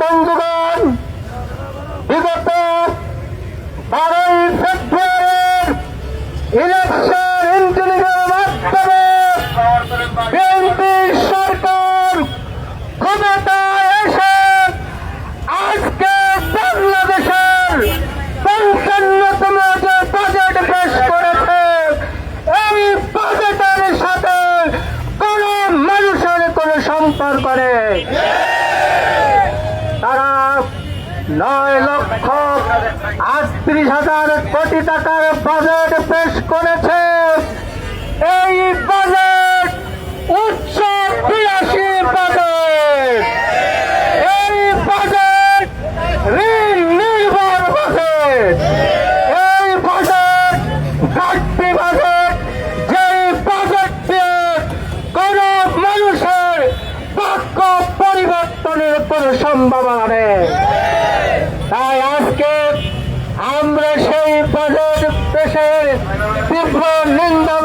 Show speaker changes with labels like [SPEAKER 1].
[SPEAKER 1] বন্ধুগণ, বিগত 12ই ফেব্রুয়ারির ইলেকশন ইঞ্জিনিয়ারের মাধ্যমে বিএনপি সরকার ক্ষমতায় এসে আজকে বাংলাদেশের ৫৫তম যে বাজেট পেশ করেছে, এই বাজেটের সাথে কোন মানুষের কোন সম্পর্ক নেই। তারা ৯,৩৮,০০০ কোটি টাকার বাজেট পেশ করেছে। এই বাজেট উচ্চ বিলাসী বাজেট, এই বাজেট ঋণ নির্ভর বাজেট, এই বাজেট ঘাটতি বাজেট, যেই বাজেট দিয়ে কোন মানুষের বাক্য পরিবর্তনের কোন সম্ভাবনা নেই। তাই আজকে আমরা সেই বাজেট পেশের তীব্র নিন্দা